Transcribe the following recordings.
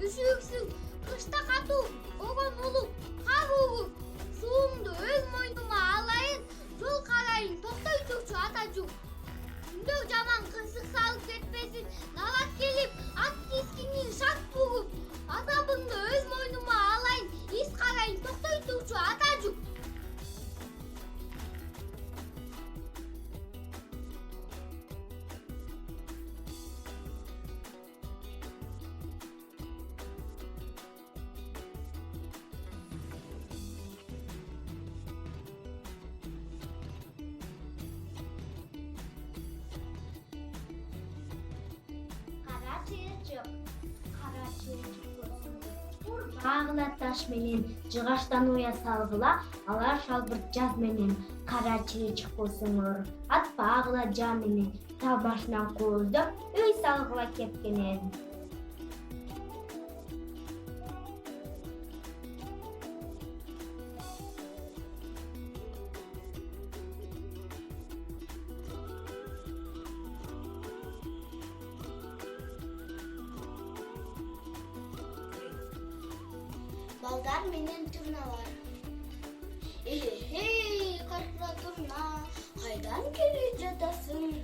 Үшүрүксүң кышта катуу огон улуп кар угуп, суумду өз мойнума алайын, жол карайын токтой турчу ата жук. Күндөр жаман кырсык салып кетпесин, нарат келип, ат кескинин шарт буруп, азабыңды өз мойнума алайын, из карайын токтой турчу ата жук. Багыла таш менен жыгачтан уя салгыла, алар шалбырт жаз менен кара чырычык болсоңор. Ат багыла жа менен таа башынан кооздоп, үй салгыла кепкенен. Балдар менен турналар. Эй, карпа турна, кайдан келип жатасың?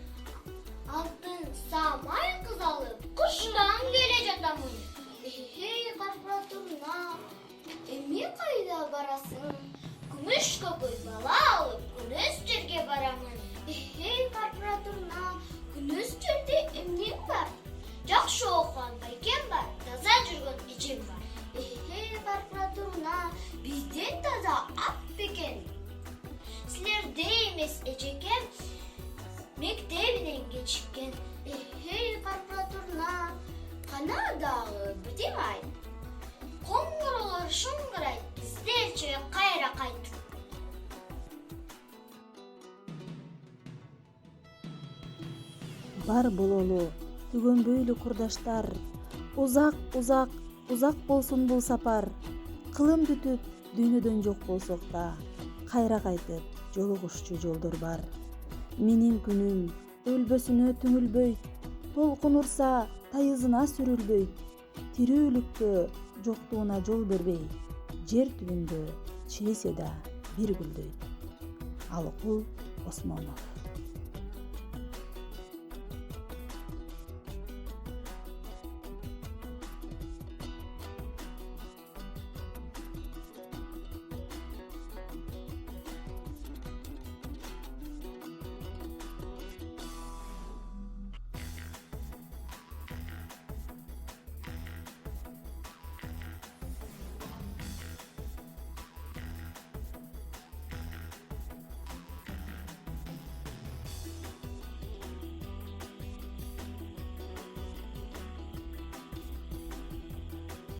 Алтын самай кыз алып, кыштан келе жатамын. Эй, карпа турна, эми кайда барасың? Күмүш көкөй бала алып, күнөс жерге барамын. Эй, карпа турна, күнөс жерде эмнең бар? Жакшы окуган байкем бар, таза жүргөн эжем бар. Эй, карпа турна, бизден таза ат бекен. Силерде эмес эжекем, мектебинен кечиккен. Эй, карпа турна, кана дагы бирдеме айт? Коңгуролор шыңгырайт, силерчи кайра кайт. Бар бололу, түгөнбөйлү курдаштар, узак болсун бул сапар. Кылым бүтүп дүйнөдөн жок болсок да, кайра кайтып жолугушчу жолдор бар. Менин күнүм өлбөсүнө түңүлбөйт, толкун урса тайызына сүрүлбөйт. Тирүүлүккө жоктугуна жол бербей, жер түбүндө чиресе да бир гүлдөйт. Алыкул Осмонов.